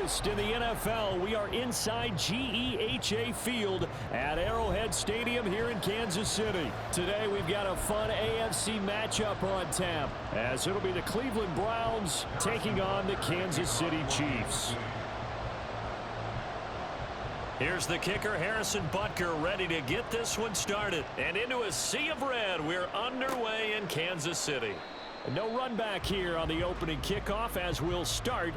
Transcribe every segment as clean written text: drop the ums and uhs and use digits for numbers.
August in the NFL. We are inside GEHA Field at Arrowhead Stadium here in Kansas City. Today we've got a fun AFC matchup on tap, as it'll be the Cleveland Browns taking on the Kansas City Chiefs. Here's the kicker, Harrison Butker, ready to get this one started. And into a sea of red, we're underway in Kansas City. No run back here on the opening kickoff as we'll start.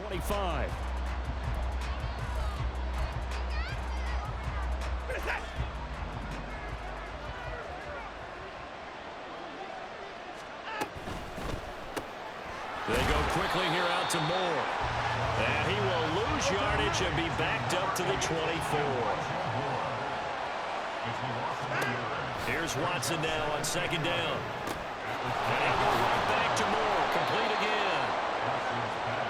'25. They go quickly here out to Moore. And he will lose yardage and be backed up to the 24. Here's Watson now on second down. And he'll go right back to Moore. Complete again.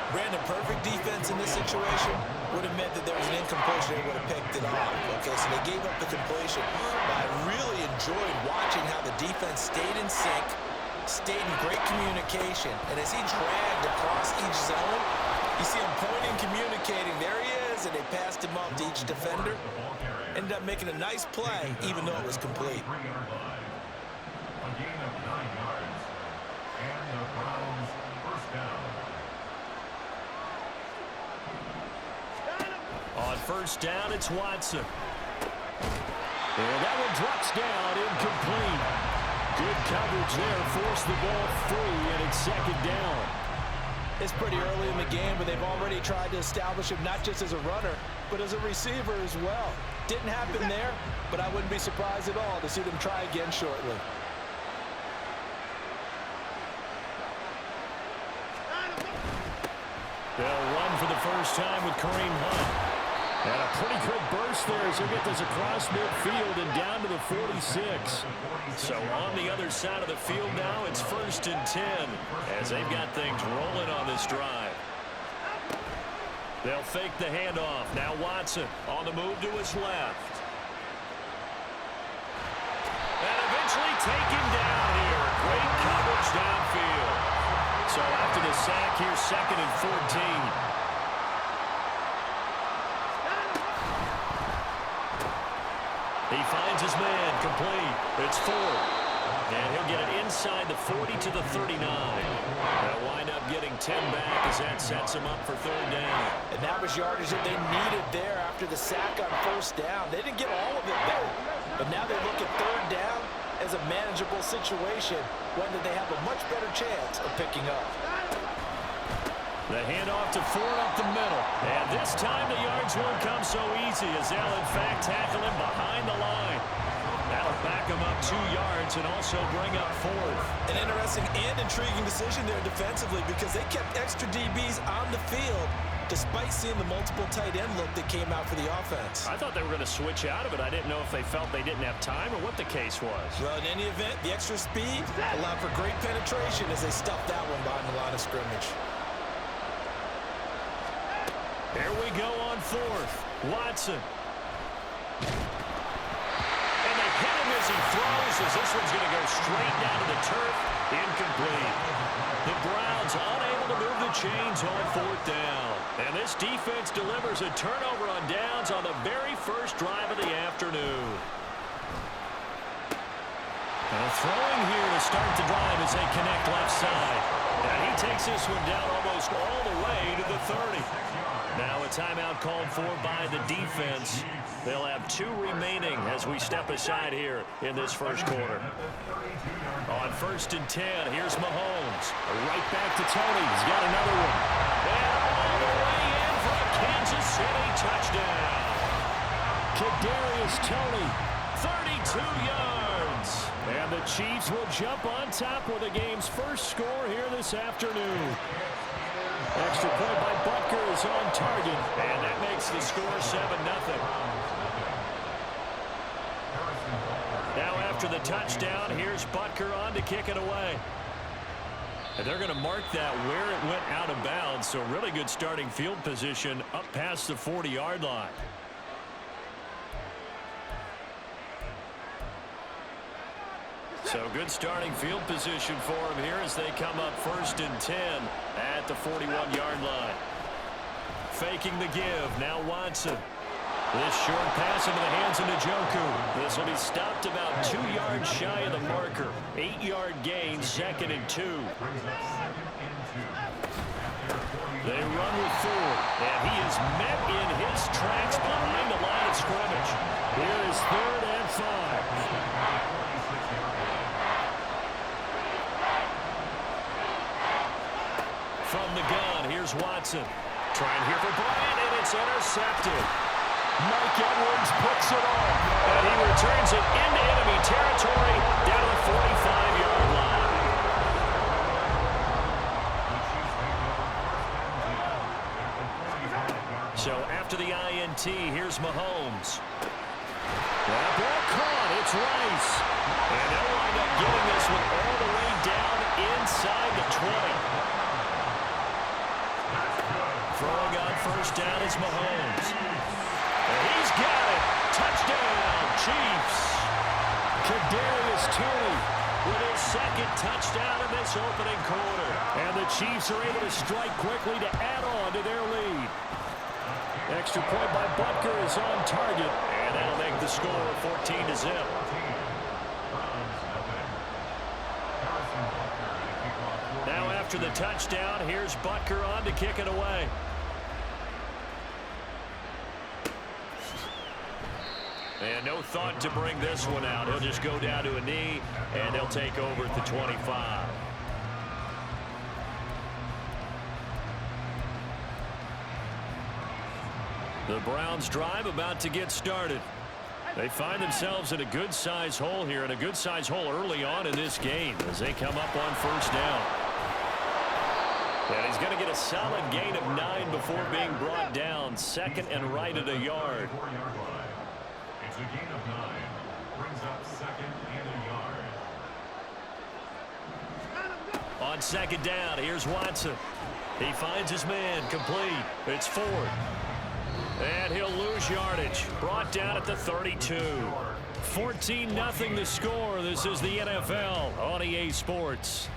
Brandon, perfect defense in this situation would have meant that there was an incompletion. They would have picked it off. Okay, so they gave up the completion. But I really enjoyed watching how the defense stayed in sync, stayed in great communication, and as he dragged across each zone, you see him pointing, communicating. There he is, and they passed him off to each defender. Ended up making a nice play, even though it was complete. A gain of 9 yards, and the Browns first down. On first down, it's Watson. And that one drops down, incomplete. Good coverage there, forced the ball free, and it's second down. It's pretty early in the game, but they've already tried to establish him not just as a runner, but as a receiver as well. Didn't happen there, but I wouldn't be surprised at all to see them try again shortly. They'll run for the first time with Kareem Hunt. And a pretty good burst there as he'll get this across midfield and down to the 46. So on the other side of the field now, it's 1st and 10 as they've got things rolling on this drive. They'll fake the handoff. Now Watson on the move to his left. And eventually taken down here. Great coverage downfield. So after the sack, here's 2nd and 14. He finds his man, complete. It's 4. And he'll get it inside the 40 to the 39. They'll wind up getting 10 back as that sets him up for 3rd down. And that was yardage that they needed there after the sack on first down. They didn't get all of it back. But now they look at 3rd down as a manageable situation, one that they have a much better chance of picking up. The handoff to Ford up the middle. And this time the yards won't come so easy as they'll in fact tackle him behind the line. That'll back him up 2 yards and also bring up 4th. An interesting and intriguing decision there defensively because they kept extra DBs on the field despite seeing the multiple tight end look that came out for the offense. I thought they were going to switch out of it. I didn't know if they felt they didn't have time or what the case was. Well, in any event, the extra speed allowed for great penetration as they stuffed that one behind the line of scrimmage. Here we go on 4th. Watson. And they hit him as he throws as this one's going to go straight down to the turf. Incomplete. The Browns unable to move the chains on 4th down. And this defense delivers a turnover on downs on the very first drive of the afternoon. And throwing here to start the drive as they connect left side. And he takes this one down almost all the way to the 30. Now a timeout called for by the defense. They'll have 2 remaining as we step aside here in this first quarter. On 1st and 10, here's Mahomes. Right back to Tony. He's got another one. And all the way in for a Kansas City touchdown. Kadarius Toney, 32 yards. And the Chiefs will jump on top with the game's first score here this afternoon. Extra point by Butker is on target, and that makes the score 7-0. Now after the touchdown, here's Butker on to kick it away. And they're going to mark that where it went out of bounds. So really good starting field position up past the 40-yard line. So good starting field position for them here as they come up 1st and 10 at the 41-yard line. Faking the give. Now Watson. This short pass into the hands of Njoku. This will be stopped about 2 yards shy of the marker. 8-yard gain, 2nd and 2. They run with Ford, and he is met in his tracks behind the line of scrimmage. Here is 3rd and 5. From the gun, here's Watson. Trying here for Bryant, and it's intercepted. Mike Edwards picks it off, and he returns it into enemy territory down to the 45-yard line. So after the INT, here's Mahomes. That ball caught. It's Rice. And they'll wind up getting this one all the way down inside the 20. Throwing on 1st down is Mahomes. And he's got it. Touchdown, Chiefs. Kadarius Toney with his 2nd touchdown in this opening quarter. And the Chiefs are able to strike quickly to add on to their lead. Extra point by Butker is on target. And that'll make the score 14-0. Now after the touchdown, here's Butker on to kick it away. And no thought to bring this one out. He'll just go down to a knee, and he'll take over at the 25. The Browns drive about to get started. They find themselves in a good-sized hole here, and a good-sized hole early on in this game as they come up on 1st down. And he's going to get a solid gain of 9 before being brought down. 2nd and right at a yard. It's a gain of 9. Brings up 2nd and a yard. On 2nd down, here's Watson. He finds his man, complete. It's Ford. And he'll lose yardage. Brought down at the 32. 14-0 the score. This is the NFL on EA Sports.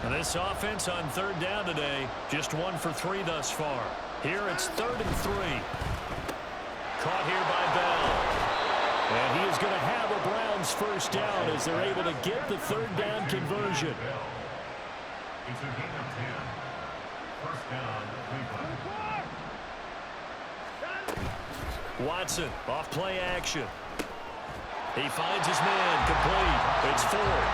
And this offense on 3rd down today, just 1 for 3 thus far. Here it's 3rd and 3. Caught here by Bell. And he is going to have a Browns 1st down as they're able to get the 3rd down conversion. It's a gain of 10. 1st down, Cleveland. Watson, off play action. He finds his man, complete. It's Ford.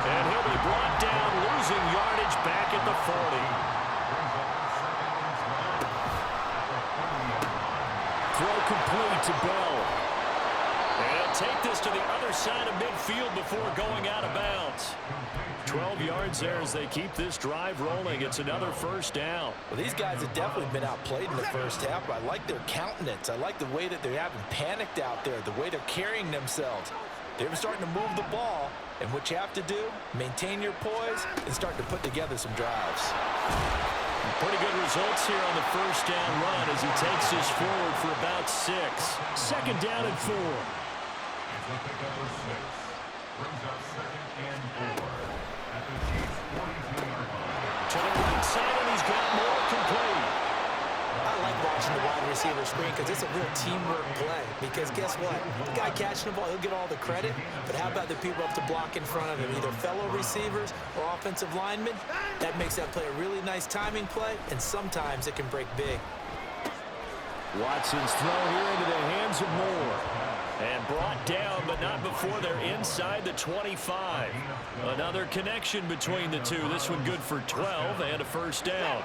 And he'll be brought down, losing yardage back at the 40. Throw complete to Bell. And he'll take this to the other side of midfield before going out of bounds. 12 yards there as they keep this drive rolling. It's another 1st down. Well, these guys have definitely been outplayed in the 1st half. I like their countenance. I like the way that they haven't panicked out there, the way they're carrying themselves. They're starting to move the ball, and what you have to do, maintain your poise and start to put together some drives. Pretty good results here on the 1st down run as he takes this forward for about 6. 2nd down and 4. It's a pickup of 6. Brings up 2nd and 4 at the Chiefs' 42-yard line. To the right side, and he's got more complete. I like watching the wide receiver screen because it's a real teamwork play. Because guess what? The guy catching the ball, he'll get all the credit. But how about the people up to block in front of him, either fellow receivers or offensive linemen? That makes that play a really nice timing play, and sometimes it can break big. Watson's throw here into the hands of Moore. And brought down, but not before they're inside the 25. Another connection between the two. This one good for 12 and a 1st down.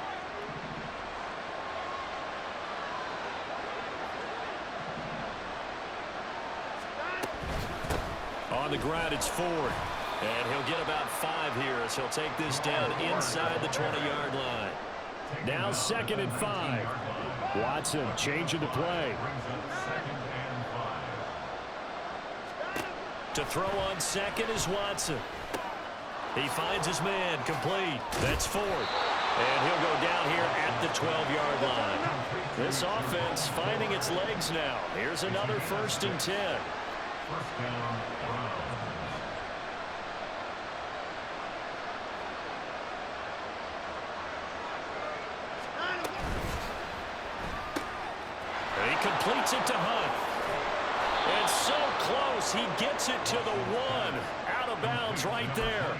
on the ground. It's Ford. And he'll get about 5 here as he'll take this down inside the 20-yard line. Now 2nd and 5. Watson changing the play. To throw on 2nd is Watson. He finds his man, complete. That's Ford. And he'll go down here at the 12-yard line. This offense finding its legs now. Here's another 1st and 10. He completes it to Hunt. And so close, he gets it to the 1. Out of bounds right there.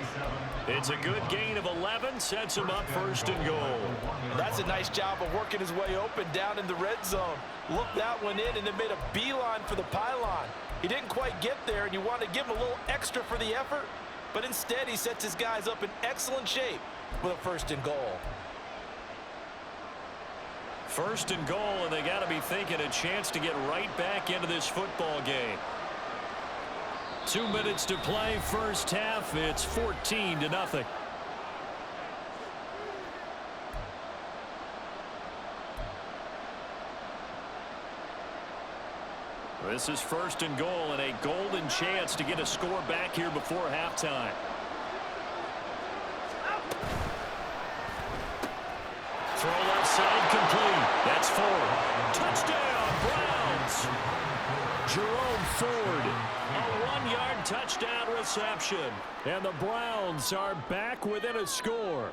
It's a good gain of 11, sets him up 1st and goal. That's a nice job of working his way open down in the red zone. Looked that one in and then made a beeline for the pylon. He didn't quite get there, and you want to give him a little extra for the effort, but instead he sets his guys up in excellent shape with a 1st and goal. 1st and goal, and they got to be thinking a chance to get right back into this football game. 2 minutes to play, first half. It's 14-0. This is 1st and goal and a golden chance to get a score back here before halftime. Throw left side complete. That's Ford. Touchdown, Browns. Jerome Ford. A 1-yard touchdown reception. And the Browns are back within a score.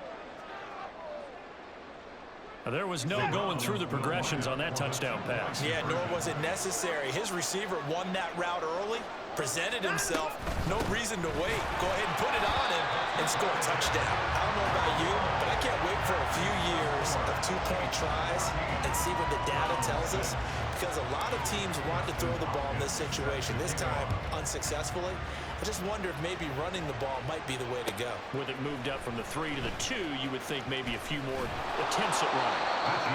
There was no going through the progressions on that touchdown pass. Yeah, nor was it necessary. His receiver won that route early, presented himself, no reason to wait. Go ahead and put it on him and score a touchdown. I don't know about you, but I can't wait for a few years of 2-point tries and see what the data tells us, because a lot of teams want to throw the ball in this situation, this time unsuccessfully. I just wonder if maybe running the ball might be the way to go. With it moved up from the 3 to the 2, you would think maybe a few more attempts at running.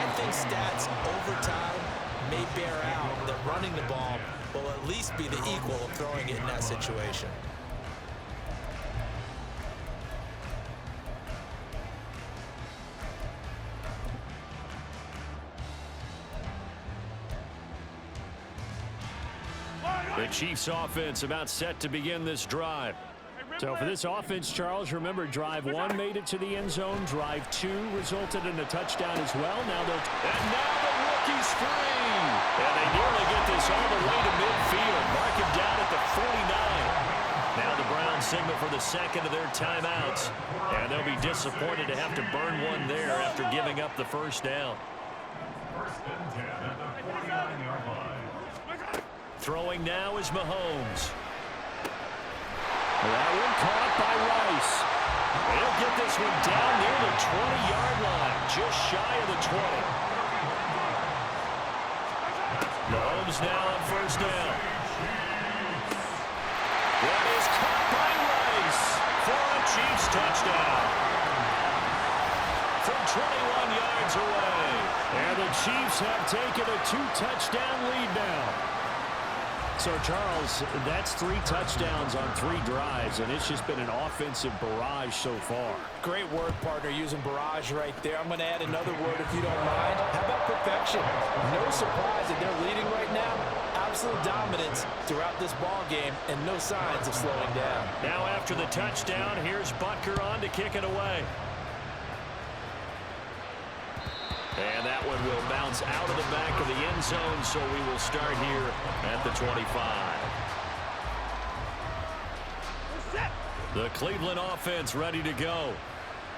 I think stats over time may bear out that running the ball will at least be the equal of throwing it in that situation. The Chiefs offense about set to begin this drive. So for this offense, Charles, remember drive 1 made it to the end zone. Drive 2 resulted in a touchdown as well. And now the rookie's free. And they nearly get this all the way to midfield. Mark him down at the 49. Now the Browns signal for the 2nd of their timeouts. And they'll be disappointed to have to burn one there after giving up the 1st down. 1st and 10 at the 49-yard line. Throwing now is Mahomes. That one caught by Rice. They'll get this one down near the 20-yard line, just shy of the 20. Mahomes now on 1st down. That is caught by Rice for a Chiefs touchdown. From 21 yards away. And the Chiefs have taken a 2-touchdown lead now. So, Charles, that's 3 touchdowns on 3 drives, and it's just been an offensive barrage so far. Great word, partner, using barrage right there. I'm going to add another word if you don't mind. How about perfection? No surprise that they're leading right now. Absolute dominance throughout this ball game and no signs of slowing down. Now after the touchdown, here's Butker on to kick it away. And that one will bounce out of the back of the end zone, so we will start here at the 25. The Cleveland offense ready to go.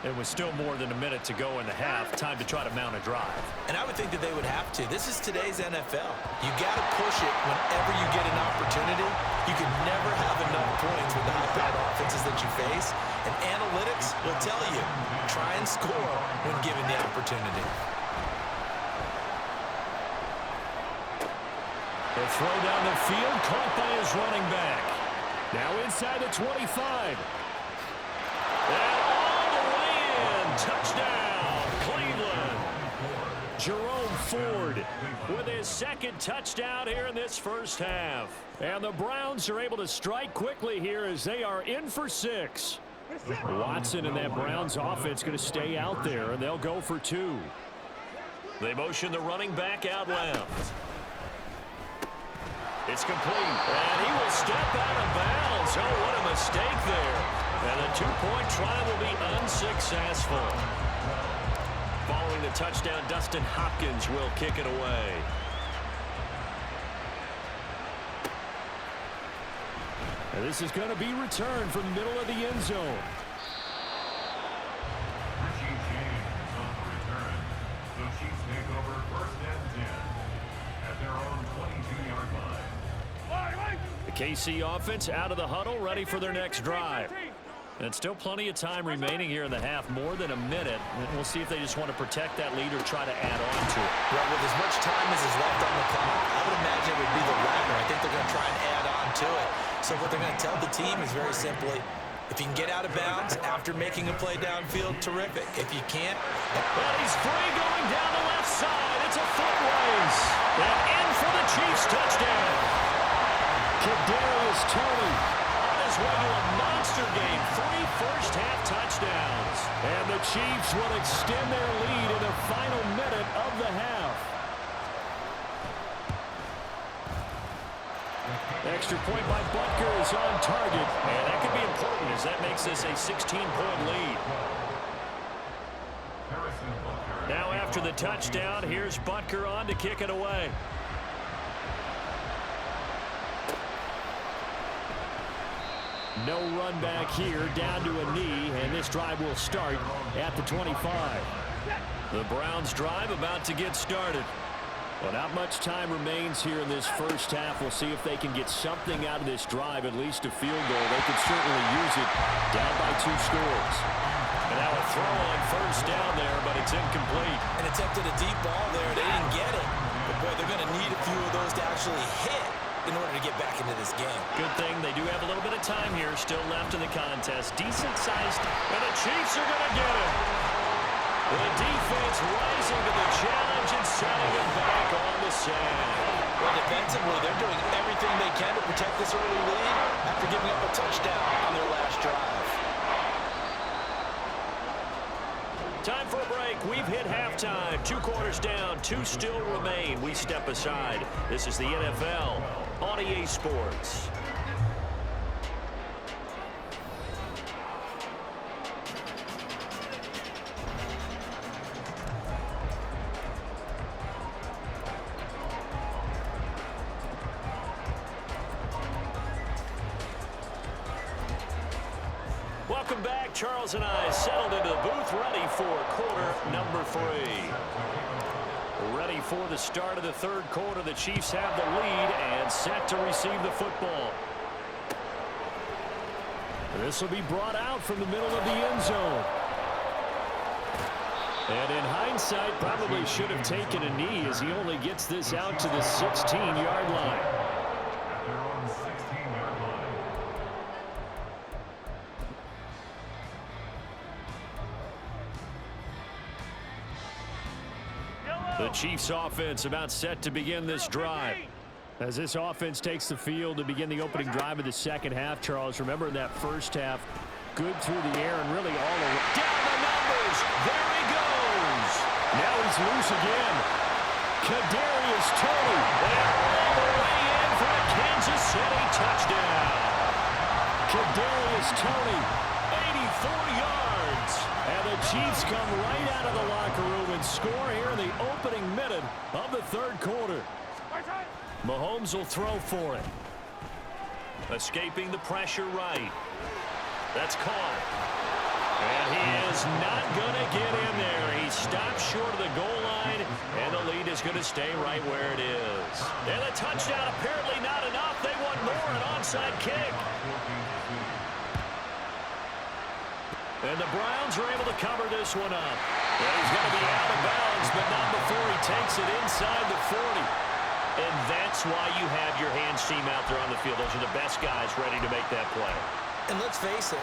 It was still more than a minute to go in the half. Time to try to mount a drive. And I would think that they would have to. This is today's NFL. You got to push it whenever you get an opportunity. You can never have enough points with the high-powered offenses that you face. And analytics will tell you, try and score when given the opportunity. The throw down the field, caught by his running back. Now inside the 25. And all the way in. Touchdown, Cleveland. Jerome Ford with his second touchdown here in this first half. And the Browns are able to strike quickly here as they are in for 6. Watson and that Browns offense going to stay out there, and they'll go for 2. They motion the running back out left. It's complete, and he will step out of bounds. Oh, what a mistake there. And a 2-point try will be unsuccessful. Following the touchdown, Dustin Hopkins will kick it away. And this is going to be returned from the middle of the end zone. The Chiefs take over 1st and 10 at their own 22-yard line. The KC offense out of the huddle, ready for their next drive. And still plenty of time remaining here in the half, more than a minute. And we'll see if they just want to protect that lead or try to add on to it. Well, with as much time as is left on the clock, I would imagine it would be the latter. I think they're going to try and add on to it. So what they're going to tell the team is very simply, if you can get out of bounds after making a play downfield, terrific. If you can't... Well, he's free going down the left side. It's a foot race. And in for the Chiefs touchdown. Kadarius Toney on his way to a monster game. 3 first-half touchdowns. And the Chiefs will extend their lead in the final minute of the half. Extra point by Butker is on target, and that could be important as that makes this a 16-point lead. Now after the touchdown, here's Butker on to kick it away. No run back here, down to a knee, and this drive will start at the 25. The Browns drive about to get started. Well, not much time remains here in this first half. We'll see if they can get something out of this drive, at least a field goal. They could certainly use it, down by 2 scores. And now a throw on first down there, but it's incomplete. And attempted a deep ball there. They didn't get it. But, boy, they're going to need a few of those to actually hit in order to get back into this game. Good thing they do have a little bit of time here still left in the contest. Decent-sized, and the Chiefs are going to get it. The defense rising to the challenge and setting it back on the sand. Well, defensively, they're doing everything they can to protect this early lead after giving up a touchdown on their last drive. Time for a break. We've hit halftime. 2 quarters down, 2 still remain. We step aside. This is the NFL on EA Sports. Welcome back. Charles and I settled into the booth, ready for quarter number 3. Ready for the start of the 3rd quarter. The Chiefs have the lead and set to receive the football. This will be brought out from the middle of the end zone. And in hindsight, probably should have taken a knee as he only gets this out to the 16-yard line. The Chiefs offense about set to begin this drive. As this offense takes the field to begin the opening drive of the second half, Charles, remember in that first half, good through the air and really all over. Down the numbers. There he goes. Now he's loose again. Kadarius Toney. And all the way in for a Kansas City touchdown. Kadarius Toney, 84 yards. And the Chiefs come right out of the locker room and score here in the opening minute of the 3rd quarter. Mahomes will throw for it. Escaping the pressure right. That's caught. And he is not going to get in there. He stops short of the goal line, and the lead is going to stay right where it is. And the touchdown apparently not enough. They want more, an onside kick. And the Browns are able to cover this one up. And he's going to be out of bounds, but not before he takes it inside the 40. And that's why you have your hands team out there on the field. Those are the best guys ready to make that play. And let's face it,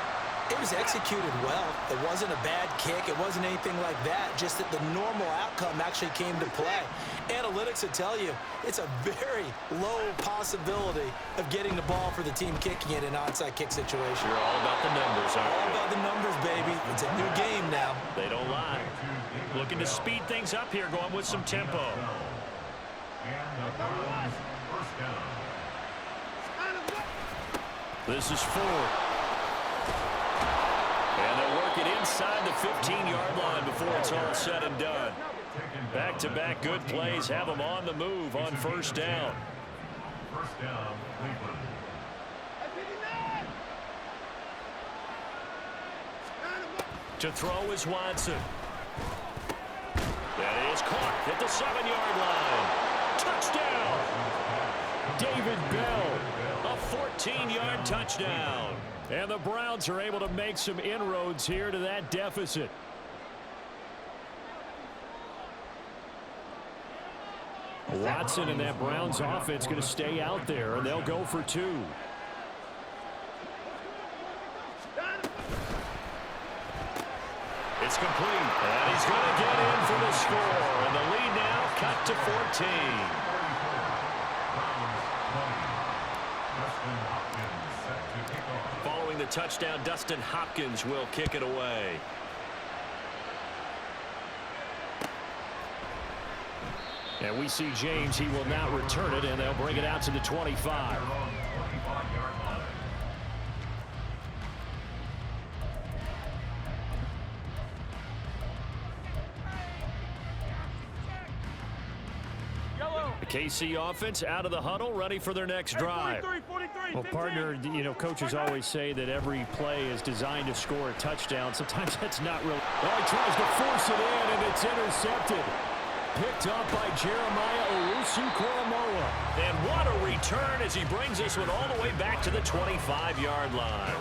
It was executed well. It wasn't a bad kick. It wasn't anything like that. Just that the normal outcome actually came to play. Analytics will tell you it's a very low possibility of getting the ball for the team kicking it in an onside kick situation. You're all about the numbers, aren't you? All about the numbers, baby. It's a new game now. They don't lie. Looking to speed things up here, going with some tempo. This is Ford. And they'll work it inside the 15-yard line before it's all said and done. Back-to-back good plays have them on the move on first down. First down, Cleveland. To throw is Watson. That is caught at the 7-yard line. Touchdown! David Bell, a 14-yard touchdown. And the Browns are able to make some inroads here to that deficit. Watson and that Browns offense going to stay out there, and they'll go for 2. It's complete, and he's going to get in for the score, and the lead now cut to 14. Following the touchdown, Dustin Hopkins will kick it away. And we see James. He will now return it, and they'll bring it out to the 25. The KC offense out of the huddle, ready for their next drive. Well, partner, you know, coaches always say that every play is designed to score a touchdown. Sometimes that's not real. Well, he tries to force it in, and it's intercepted. Picked up by Jeremiah Owusu-Koramoah. And what a return as he brings this one all the way back to the 25-yard line.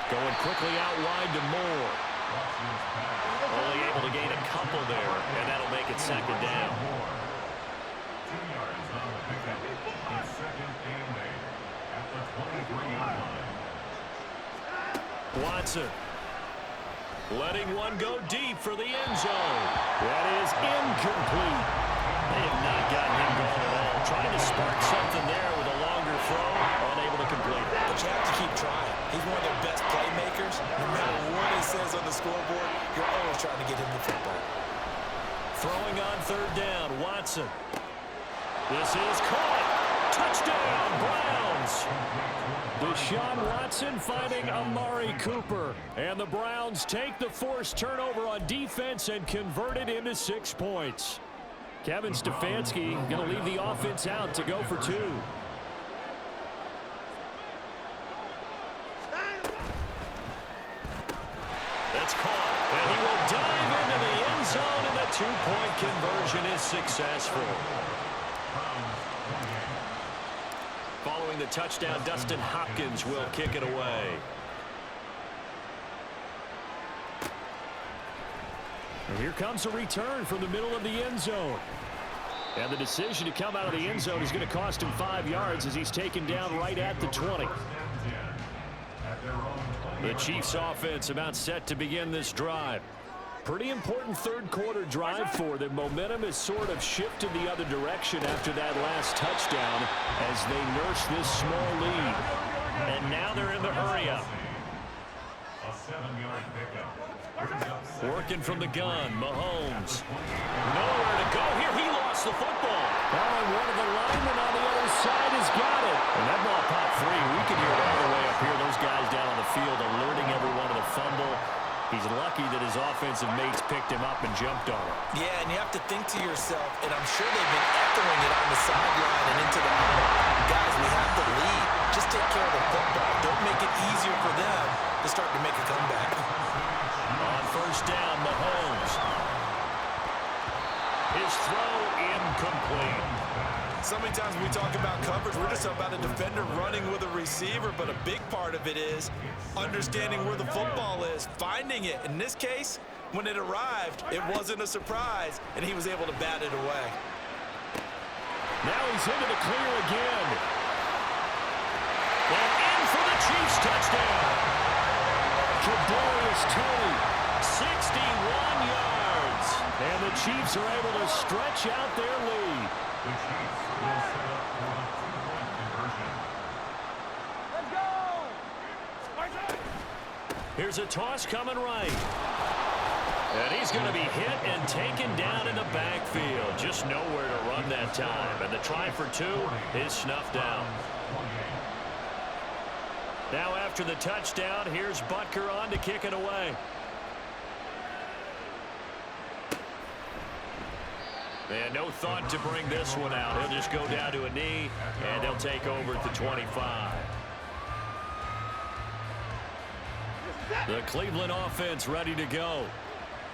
Going quickly out wide to Moore. Only able to gain a couple there, and that'll make it second down. 2 yards on the pickup. It's second and 8 at the 23-yard line. Watson letting one go deep for the end zone. That is incomplete. They have not gotten him going at all. Trying to spark something there with a longer throw, unable to complete it. But you have to keep trying. He's one of their best playmakers. No matter what it says on the scoreboard, you're always trying to get him the football. Throwing on third down, Watson. This is caught. Touchdown, Browns. Deshaun Watson finding Amari Cooper. And the Browns take the forced turnover on defense and convert it into 6 points. Kevin Stefanski going to leave the offense out to go for 2. That's caught. And he will dive into the end zone, and the 2-point conversion is successful. Following the touchdown, Dustin Hopkins will kick it away. And here comes a return from the middle of the end zone. And the decision to come out of the end zone is going to cost him 5 yards as he's taken down right at the 20. The Chiefs offense about set to begin this drive. Pretty important third quarter drive for them. Momentum has sort of shifted the other direction after that last touchdown as they nurse this small lead. And now they're in the hurry up. A 7-yard pickup. Working from the gun, Mahomes. Nowhere to go here. He lost the football. Oh, and one of the linemen on the other side has got it. And that ball popped free. We can hear it all the way up here. Those guys down on the field alerting everyone to the fumble. He's lucky that his offensive mates picked him up and jumped on him. Yeah, and you have to think to yourself, and I'm sure they've been echoing it on the sideline and into the huddle. Guys, we have the lead. Just take care of the football. Don't make it easier for them to start to make a comeback. On first down, Mahomes. His throw incomplete. So many times when we talk about coverage, we're just about a defender running with a receiver, but a big part of it is understanding where the football is, finding it. In this case, When it arrived, it wasn't a surprise, and he was able to bat it away. Now he's into the clear again. And in for the Chiefs touchdown. Kadarius Toney, 61 yards. And the Chiefs are able to stretch out their lead. The Chiefs will set up for the two-point conversion. Let's go! Here's a toss coming right. And he's going to be hit and taken down in the backfield. Just nowhere to run that time. And the try for two is snuffed out. Now after the touchdown, here's Butker on to kick it away. And no thought to bring this one out. He'll just go down to a knee, and they'll take over at the 25. The Cleveland offense ready to go.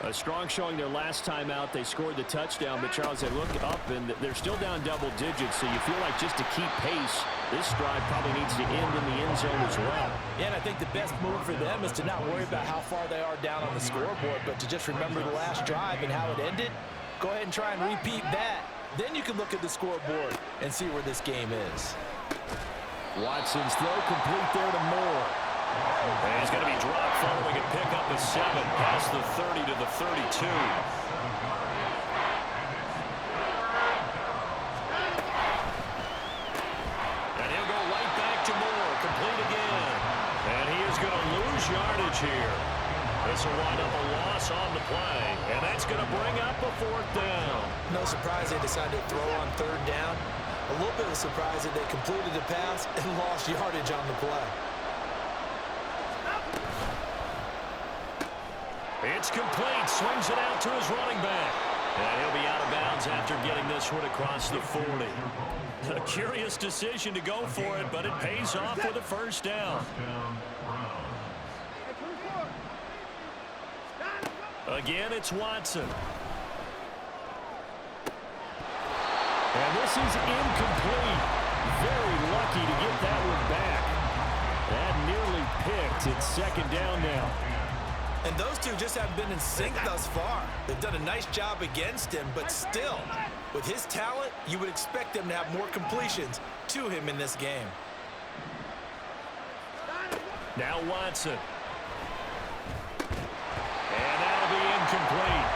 A strong showing their last time out. They scored the touchdown, but Charles, they look up, and they're still down double digits, so you feel like just to keep pace, this drive probably needs to end in the end zone as well. Yeah, and I think the best move for them is to not worry about how far they are down on the scoreboard, but to just remember the last drive and how it ended. Go ahead and try and repeat that. Then you can look at the scoreboard and see where this game is. Watson's throw complete there to Moore. And he's going to be dropped following a pickup of 7 past the 30 to the 32. And he'll go right back to Moore, complete again. And he is going to lose yardage here. This will wind up a loss on the play, and that's going to bring up a 4th down. No surprise they decided to throw on 3rd down. A little bit of a surprise that they completed the pass and lost yardage on the play. It's complete. Swings it out to his running back. And he'll be out of bounds after getting this one across the 40. A curious decision to go for it, but it pays off with a 1st down. Again, it's Watson. And this is incomplete. Very lucky to get that one back. That nearly picked. It's 2nd down now. And those two just haven't been in sync thus far. They've done a nice job against him, but still, with his talent, you would expect them to have more completions to him in this game. Now Watson. And that'll be incomplete.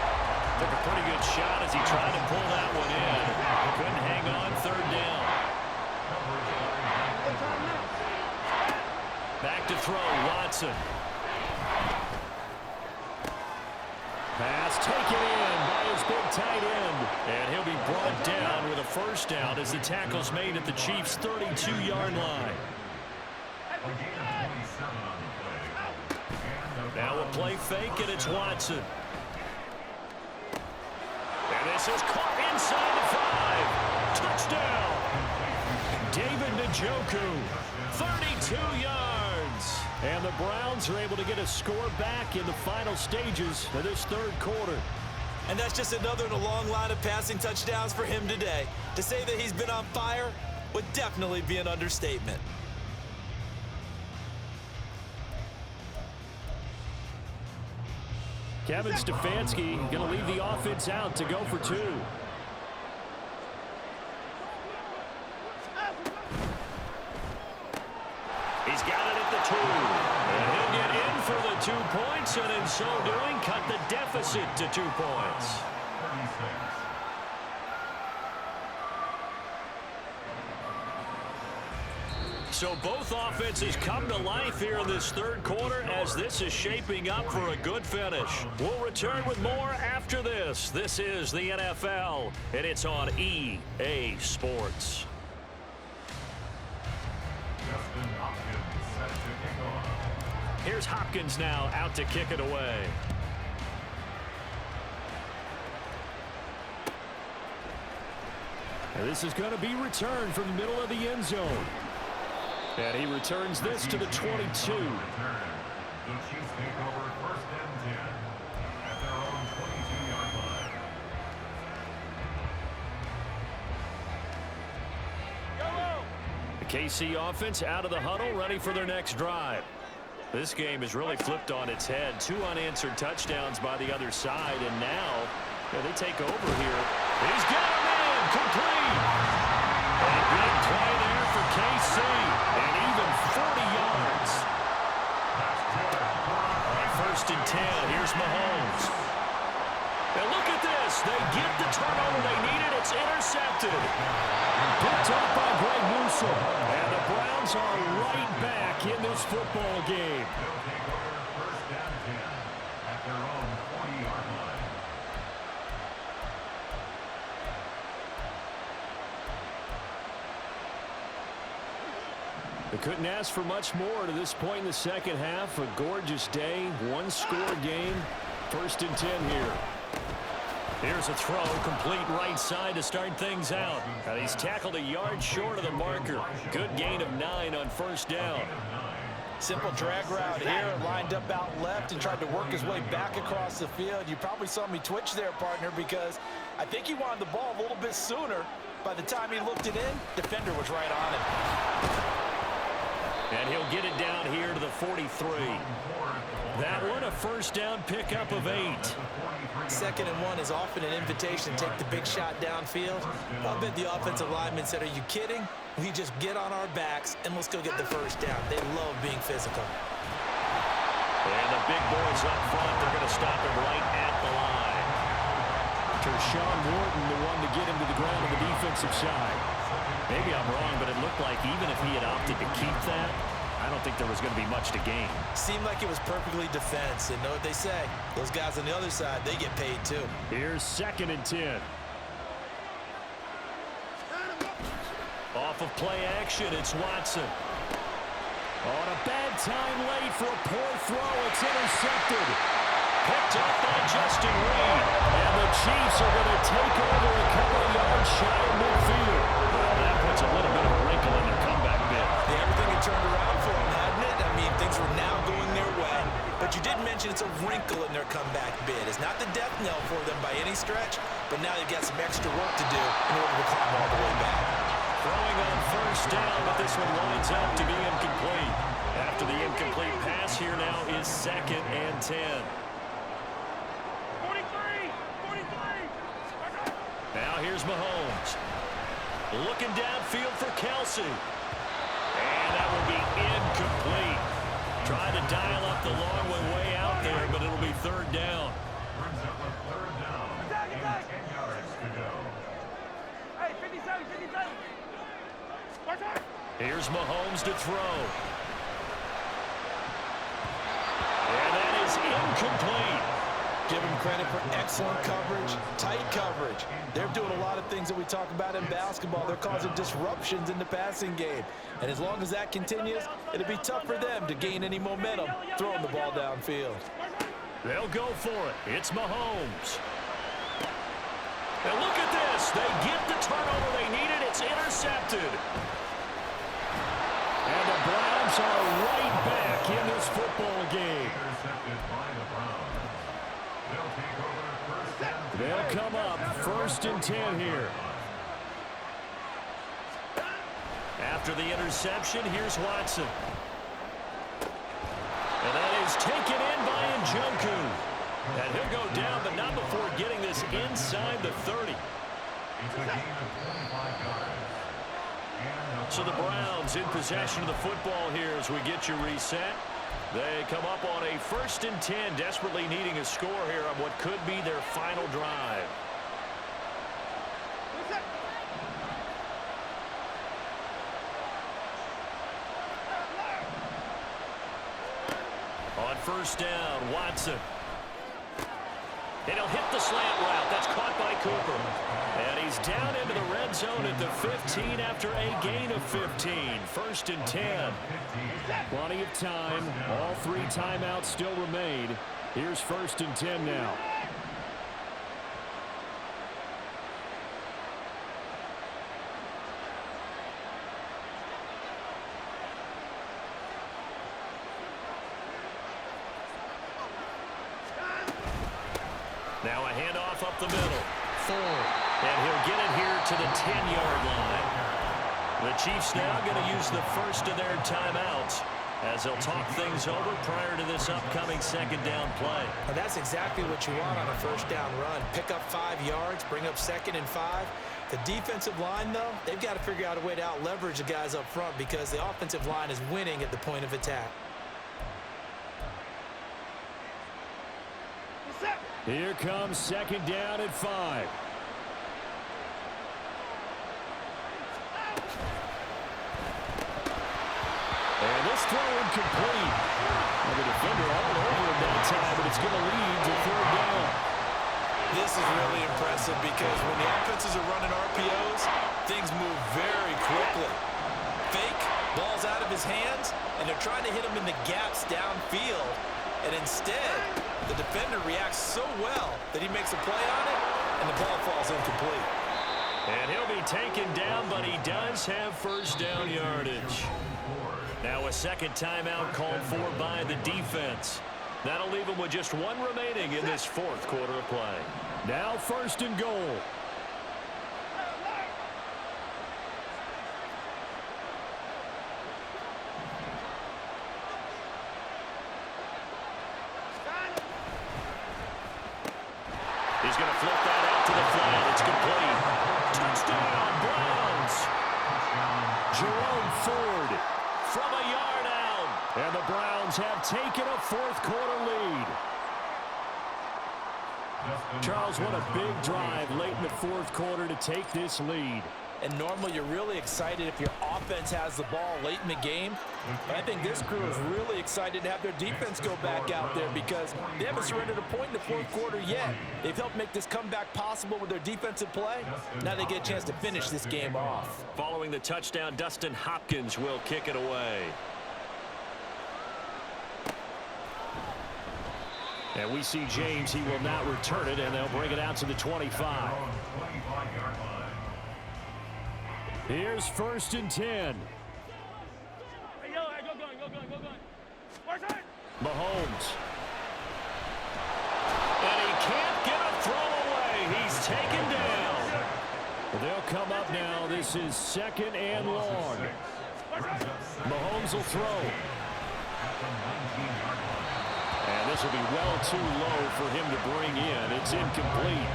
Took a pretty good shot as he tried to pull that one in. Couldn't hang on, 3rd down. Back to throw, Watson. Pass taken in by his big tight end. And he'll be brought down with a 1st down as the tackle's made at the Chiefs' 32-yard line. Now a play fake, and it's Watson. And this is caught inside the 5. Touchdown. David Njoku, 32 yards. And the Browns are able to get a score back in the final stages of this 3rd quarter. And that's just another in a long line of passing touchdowns for him today. To say that he's been on fire would definitely be an understatement. Kevin Stefanski going to leave the offense out to go for 2. He's got it at the 2. And he'll get in for the 2 points, and in so doing, cut the deficit to 2 points. So both offenses come to life here in this 3rd quarter as this is shaping up for a good finish. We'll return with more after this. This is the NFL, and it's on EA Sports. Here's Hopkins now out to kick it away. And this is going to be returned from the middle of the end zone. And he returns this to the 22. The Chiefs take over 1st and 10 at their own 22-yard line. The KC offense out of the huddle, ready for their next drive. This game is really flipped on its head. 2 unanswered touchdowns by the other side, and now they take over here. He's got him in, complete. A big play there for KC, and even 40 yards. On 1st and 10, here's Mahomes. Now look at this. They get the turnover they needed. It's intercepted. Picked up by Greg Newsome. And the Browns are right back in this football game. They'll take over 1st down 10 at their own 40-yard line. They couldn't ask for much more to this point in the second half. A gorgeous day, 1-score game. 1st and 10 here. Here's a throw, complete right side to start things out. And he's tackled a yard short of the marker. Good gain of 9 on 1st down. Simple drag route here, lined up out left and tried to work his way back across the field. You probably saw me twitch there, partner, because I think he wanted the ball a little bit sooner. By the time he looked it in, defender was right on him. And he'll get it down here to the 43. That one, a 1st down pickup of 8. 2nd and 1 is often an invitation to take the big shot downfield. I bet the offensive lineman said, are you kidding? We just get on our backs and let's go get the 1st down. They love being physical. And the big boys up front, they're going to stop him right at the line. Tershawn Wharton, the one to get him to the ground on the defensive side. Maybe I'm wrong, but it looked like even if he had opted to keep that, I don't think there was going to be much to gain. Seemed like it was perfectly defense. And know what they say? Those guys on the other side, they get paid too. Here's 2nd and 10. Off of play action, it's Watson. On a bad time late for a poor throw. It's intercepted. Picked up by Justin Reed. And the Chiefs are going to take over a couple of yards shy of midfield. Well, that puts a little bit of a wrinkle in their comeback bid. Yeah, everything had turned around for them, hadn't it? I mean, things were now going their way. But you did mention it's a wrinkle in their comeback bid. It's not the death knell for them by any stretch, but now they've got some extra work to do in order to climb all the way back. Throwing on 1st down, but this one lines up to be incomplete. After the incomplete pass, here now is 2nd and 10. 43! Now here's Mahomes. Looking downfield for Kelsey. And that will be incomplete. Trying to dial up the long way out there, but it'll be 3rd down. Brings up a 3rd down and 10 yards to go. Hey, 57, 57! Here's Mahomes to throw. And that is incomplete. Give them credit for excellent coverage, tight coverage. They're doing a lot of things that we talk about in basketball. They're causing disruptions in the passing game. And as long as that continues, it'll be tough for them to gain any momentum throwing the ball downfield. They'll go for it. It's Mahomes. And look at this. They get the turnover they needed. It's intercepted. And the Browns are right back in this football game. Intercepted by the Browns. They'll take over 1st down. They'll come up 1st and 10 here. After the interception, here's Watson. And that is taken in by Njoku. And he'll go down, but not before getting this inside the 30. It's a gain of 25 yards. So the Browns in possession of the football here as we get you reset. They come up on a 1st and 10, desperately needing a score here on what could be their final drive. On 1st down, Watson. And he'll hit the slant route. That's caught by Cooper. And he's down into the red zone at the 15 after a gain of 15. 1st and 10. Plenty of time. All 3 timeouts still remain. Here's 1st and 10 now. Now a handoff up the middle. Full. And he'll get it here to the 10-yard line. The Chiefs now going to use the first of their timeouts. as they'll talk things over prior to this upcoming second down play. And that's exactly what you want on a first down run. Pick up 5 yards, bring up 2nd and 5. The defensive line, though, they've got to figure out a way to out-leverage the guys up front because the offensive line is winning at the point of attack. Here comes second down at 5. And this throw incomplete. And the defender all over him that time, but it's going to lead to 3rd down. This is really impressive because when the offenses are running RPOs, things move very quickly. Fake, ball's out of his hands, and they're trying to hit him in the gaps downfield. And instead, the defender reacts so well that he makes a play on it, and the ball falls incomplete. And he'll be taken down, but he does have first down yardage. Now a second timeout called for by the defense. That'll leave him with just 1 remaining in this 4th quarter of play. Now 1st and goal. He's going to flip that out to the flat. It's complete. Touchdown, Browns. Jerome Ford from a yard out. And the Browns have taken a 4th quarter lead. Charles, what a big drive late in the 4th quarter to take this lead. And normally you're really excited if your offense has the ball late in the game. But I think this crew is really excited to have their defense go back out there because they haven't surrendered a point in the 4th quarter yet. They've helped make this comeback possible with their defensive play. Now they get a chance to finish this game off. Following the touchdown, Dustin Hopkins will kick it away. And we see James. He will not return it, and they'll bring it out to the 25. Here's 1st and 10. Hey, yo, hey, go going. Mahomes. And he can't get a throw away. He's taken down. They'll come up now. This is 2nd and long. Mahomes will throw. And this will be well too low for him to bring in. It's incomplete.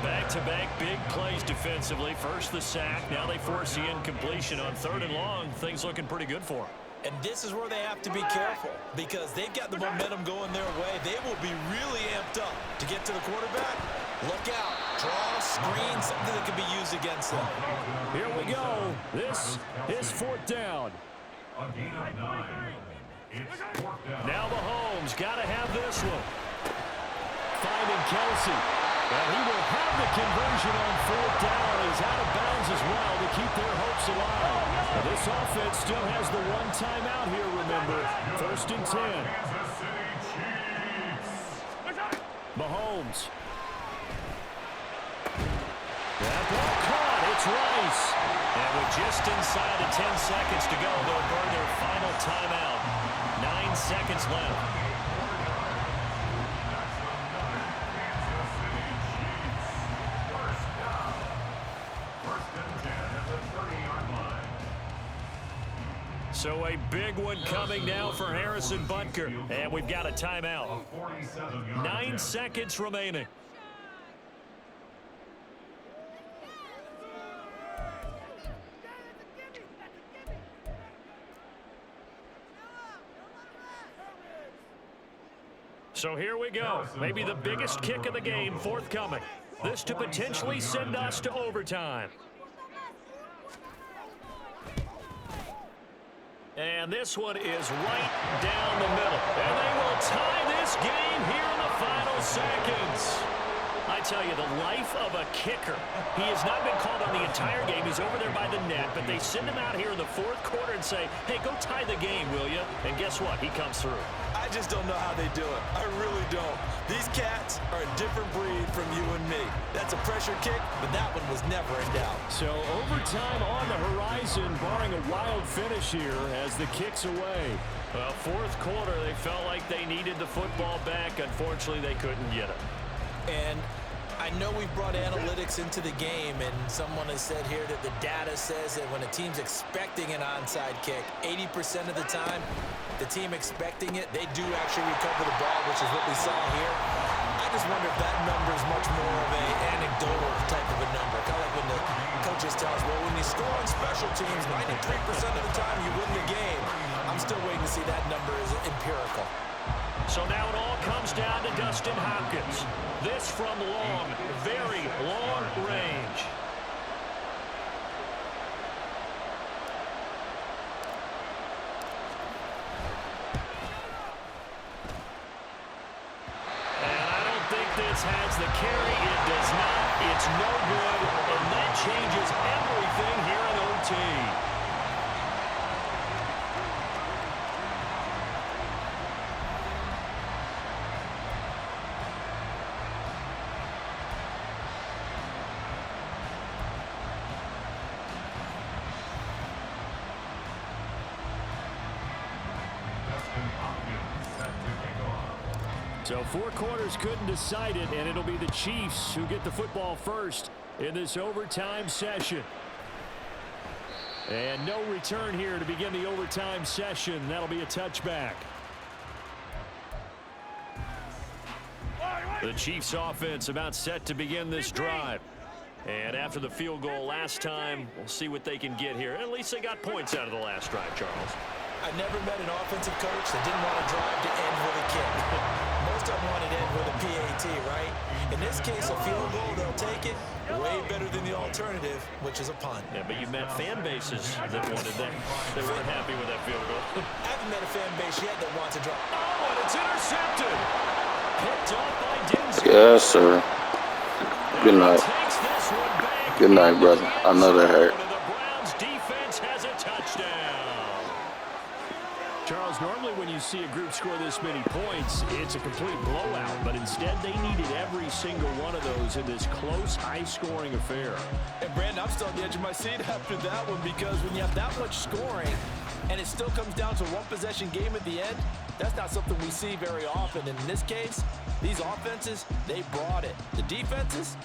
Back-to-back big plays defensively. First the sack. Now they force the incompletion on 3rd and long. Things looking pretty good for them. And this is where they have to be careful because they've got the momentum going their way. They will be really amped up to get to the quarterback. Look out. Draw, screen, something that can be used against them. Here we go. This is 4th down. Now Mahomes got to have this one. Finding Kelsey. And he will have the conversion on 4th down. He's out of bounds as well to keep their hopes alive. Now this offense still has the 1 timeout here, remember. 1st and 10. Mahomes. That ball caught. It's Rice. And with just inside of 10 seconds to go, they'll burn their final timeout. 9 seconds left. So a big one coming now for Harrison Butker. And we've got a timeout. 9 seconds remaining. So here we go. Maybe the biggest kick of the game forthcoming. This to potentially send us to overtime. And this one is right down the middle. And they will tie this game here in the final seconds. I tell you, the life of a kicker. He has not been called on the entire game. He's over there by the net, but they send him out here in the 4th quarter and say, hey, go tie the game, will you? And guess what? He comes through. I just don't know how they do it. I really don't. These cats are a different breed from you and me. That's a pressure kick, but that one was never in doubt. So overtime on the horizon, barring a wild finish here as the kick's away. Well, 4th quarter, they felt like they needed the football back. Unfortunately, they couldn't get it. And I know we've brought analytics into the game, and someone has said here that the data says that when a team's expecting an onside kick, 80% of the time, the team expecting it, they do actually recover the ball, which is what we saw here. I just wonder if that number is much more of an anecdotal type of a number. Kind of like when the coaches tell us, well, when you score on special teams, 93% of the time you win the game. I'm still waiting to see that number is empirical. So now it all comes down to Dustin Hopkins. This from long, very long range. And I don't think this has the carry. It does not. It's no good. And that changes everything here in OT. So 4 quarters couldn't decide it, and it'll be the Chiefs who get the football first in this overtime session. And no return here to begin the overtime session. That'll be a touchback. The Chiefs offense about set to begin this drive. And after the field goal last time, we'll see what they can get here. At least they got points out of the last drive, Charles. I never met an offensive coach that didn't want to drive to end with a kick. Most of them wanted to end with a PAT, right? In this case, a field goal, they'll take it. Way better than the alternative, which is a punt. Yeah, but you met fan bases that wanted that. They weren't happy with that field goal. I haven't met a fan base yet that wants to drive. Oh, and it's intercepted. Picked off by Denzel. Yes, sir. Good night. Good night, brother. I know that hurt. The Browns defense has a touchdown. Charles, normally when you see a group score this many points, it's a complete blowout. But instead, they needed every single one of those in this close, high-scoring affair. And, Brandon, I'm still on the edge of my seat after that one because when you have that much scoring and it still comes down to a one-possession game at the end, that's not something we see very often. And in this case, these offenses, they brought it. The defenses,